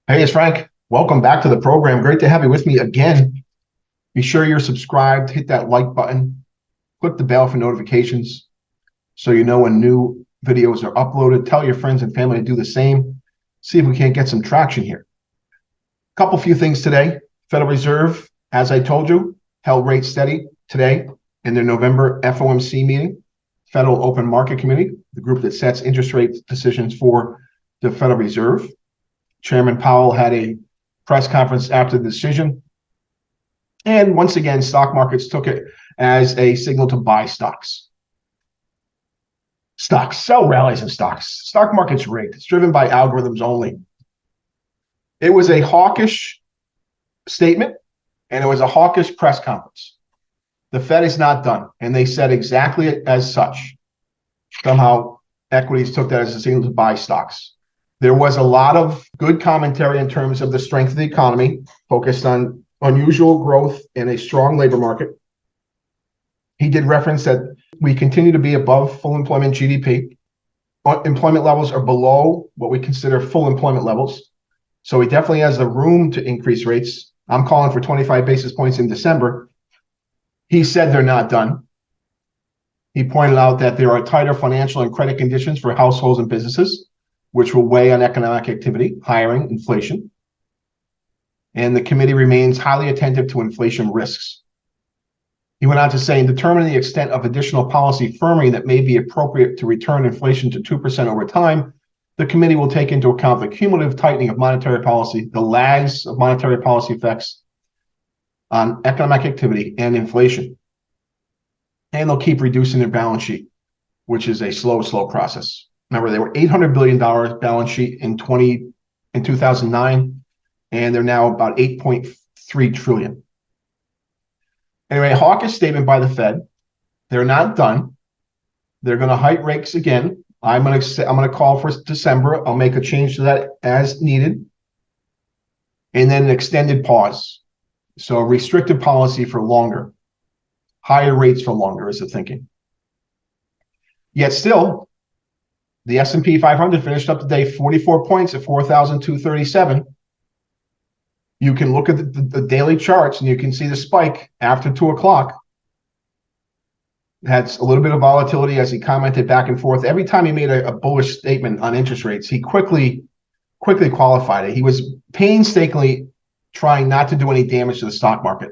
Hey, it's Frank. Welcome back to the program. Great to have you with me again. Be sure you're subscribed, hit that like button, click the bell for notifications so you know when new videos are uploaded. Tell your friends and family to do the same. See if we can't get some traction here. Few things today. Federal Reserve, as I told you, held rates steady today in their November FOMC meeting. Federal Open Market Committee, the group that sets interest rate decisions for the Federal Reserve. Chairman Powell had a press conference after the decision. And once again, stock markets took it as a signal to buy stocks. Sell rallies in stocks. Stock market's rigged. It's driven by algorithms only. It was a hawkish statement, and it was a hawkish press conference. The Fed is not done, and they said exactly as such. Somehow, equities took that as a signal to buy stocks. There was a lot of good commentary in terms of the strength of the economy, focused on unusual growth in a strong labor market. He did reference that we continue to be above full employment GDP. Employment levels are below what we consider full employment levels. So he definitely has the room to increase rates. I'm calling for 25 basis points in December. He said they're not done. He pointed out that there are tighter financial and credit conditions for households and businesses, which will weigh on economic activity, hiring, inflation. And the committee remains highly attentive to inflation risks. He went on to say, in determining the extent of additional policy firming that may be appropriate to return inflation to 2% over time, the committee will take into account the cumulative tightening of monetary policy, the lags of monetary policy effects on economic activity and inflation. And they'll keep reducing their balance sheet, which is a slow process. Remember, they were $800 billion balance sheet in 2009, and they're now about 8.3 trillion. Anyway, hawkish statement by the Fed. They're not done. They're going to hike rates again. I'm going to call for December. I'll make a change to that as needed, and then an extended pause. So a restrictive policy for longer, higher rates for longer is the thinking. Yet still, the S&P 500 finished up today 44 points at 4,237. You can look at the daily charts and you can see the spike after 2 o'clock. It had a little bit of volatility as he commented back and forth. Every time he made a bullish statement on interest rates, he quickly qualified it. He was painstakingly trying not to do any damage to the stock market.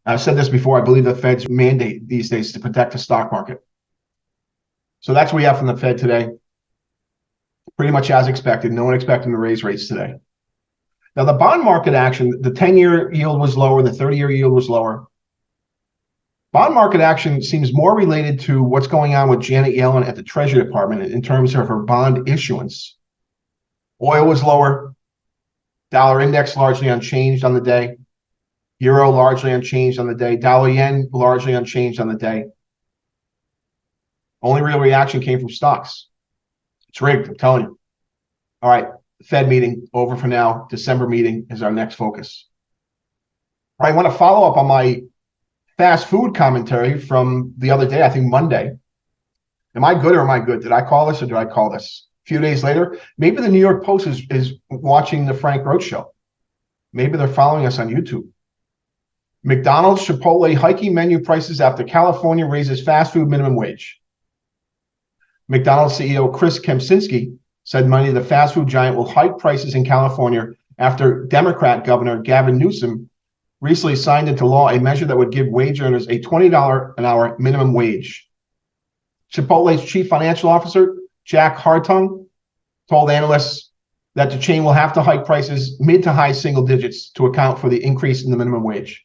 I've said this before. I believe the Fed's mandate these days is to protect the stock market. So that's what we have from the Fed today. Pretty much as expected. No one expecting to raise rates today. Now, the bond market action, the 10-year yield was lower, the 30-year yield was lower. Bond market action seems more related to what's going on with Janet Yellen at the Treasury Department in terms of her bond issuance. Oil was lower. Dollar index largely unchanged on the day. Euro largely unchanged on the day. Dollar yen largely unchanged on the day. Only real reaction came from stocks. It's rigged, I'm telling you. All right, Fed meeting over for now. December meeting is our next focus. All right, I want to follow up on my fast food commentary from the other day, I think Monday. Am I good or am I good? Did I call this or did I call this? A few days later, maybe the New York Post is watching the Frank Roche show. Maybe they're following us on YouTube. McDonald's, Chipotle hiking menu prices after California raises fast food minimum wage. McDonald's CEO Chris Kempczinski said Monday the fast food giant will hike prices in California after Democrat Governor Gavin Newsom recently signed into law a measure that would give wage earners a $20 an hour minimum wage. Chipotle's chief financial officer, Jack Hartung, told analysts that the chain will have to hike prices mid to high single digits to account for the increase in the minimum wage.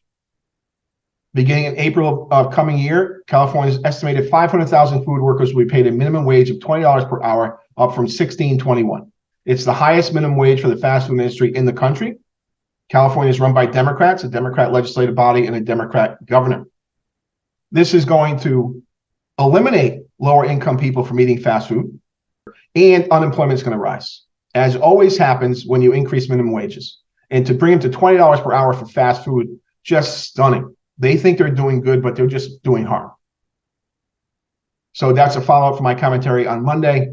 Beginning in April of coming year, California's estimated 500,000 food workers will be paid a minimum wage of $20 per hour, up from $16.21. It's the highest minimum wage for the fast food industry in the country. California is run by Democrats, a Democrat legislative body, and a Democrat governor. This is going to eliminate lower income people from eating fast food, and unemployment is going to rise, as always happens when you increase minimum wages. And to bring them to $20 per hour for fast food, just stunning. They think they're doing good, but they're just doing harm. So that's a follow-up for my commentary on Monday,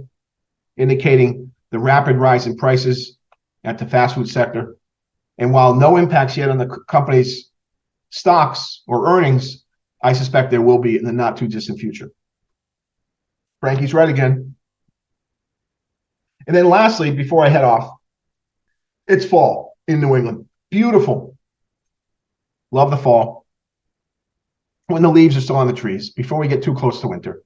indicating the rapid rise in prices at the fast food sector. And while no impacts yet on the company's stocks or earnings, I suspect there will be in the not too distant future. Frankie's right again. And then lastly, before I head off, it's fall in New England. Beautiful. Love the fall. When the leaves are still on the trees, before we get too close to winter.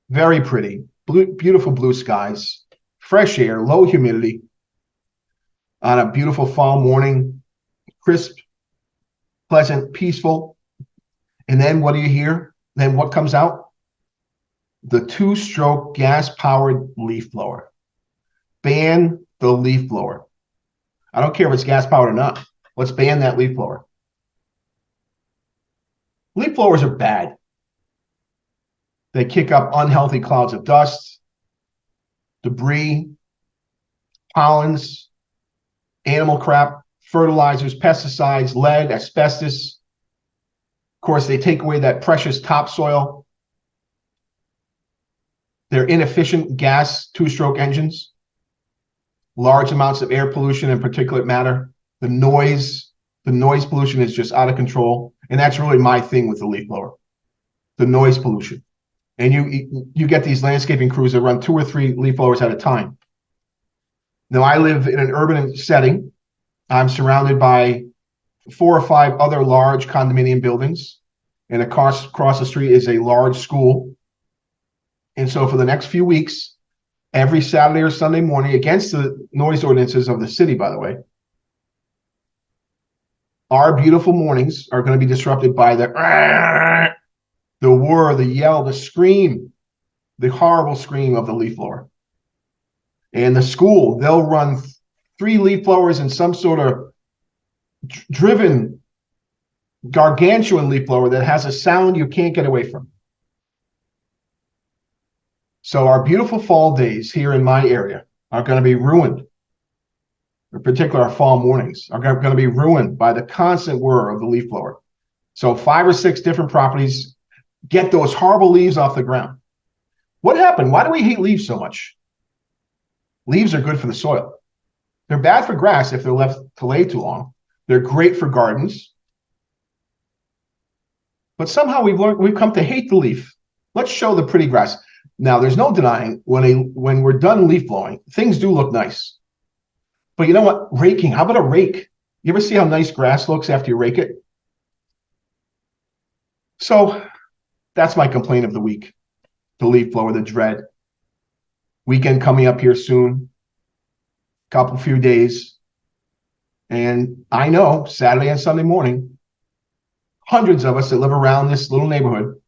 Very pretty. Beautiful blue skies, fresh air, low humidity on a beautiful fall morning, crisp, pleasant, peaceful. And then what do you hear? Then what comes out? The two-stroke gas-powered leaf blower. Ban the leaf blower. I don't care if it's gas-powered or not. Let's ban that leaf blower. Leaf blowers are bad. They kick up unhealthy clouds of dust, debris, pollens, animal crap, fertilizers, pesticides, lead, asbestos. Of course, they take away that precious topsoil. They're inefficient gas two-stroke engines, large amounts of air pollution and particulate matter. The noise pollution is just out of control. And that's really my thing with the leaf blower, the noise pollution. And you get these landscaping crews that run 2 or 3 leaf blowers at a time. Now, I live in an urban setting. I'm surrounded by 4 or 5 other large condominium buildings. And across the street is a large school. And so for the next few weeks, every Saturday or Sunday morning, against the noise ordinances of the city, by the way, our beautiful mornings are going to be disrupted by the whir, the yell, the scream, the horrible scream of the leaf blower. And the school, they'll run 3 leaf blowers and some sort of driven gargantuan leaf blower that has a sound you can't get away from. So our beautiful fall days here in my area are going to be ruined. In particular, our fall mornings are going to be ruined by the constant whir of the leaf blower. So 5 or 6 different properties get those horrible leaves off the ground. What happened? Why do we hate leaves so much? Leaves are good for the soil. They're bad for grass if they're left to lay too long. They're great for gardens. But somehow we've come to hate the leaf. Let's show the pretty grass. Now, there's no denying when we're done leaf blowing, things do look nice. But you know what? Raking. How about a rake? You ever see how nice grass looks after you rake it? So that's my complaint of the week. The leaf blower, the dread. Weekend coming up here soon. Few days. And I know Saturday and Sunday morning, hundreds of us that live around this little neighborhood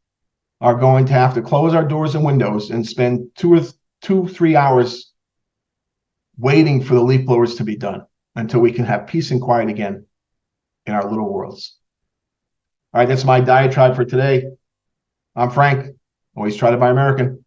are going to have to close our doors and windows and spend 2-3 hours waiting for the leaf blowers to be done until we can have peace and quiet again in our little worlds. All right, that's my diatribe for today. I'm Frank. Always try to buy American.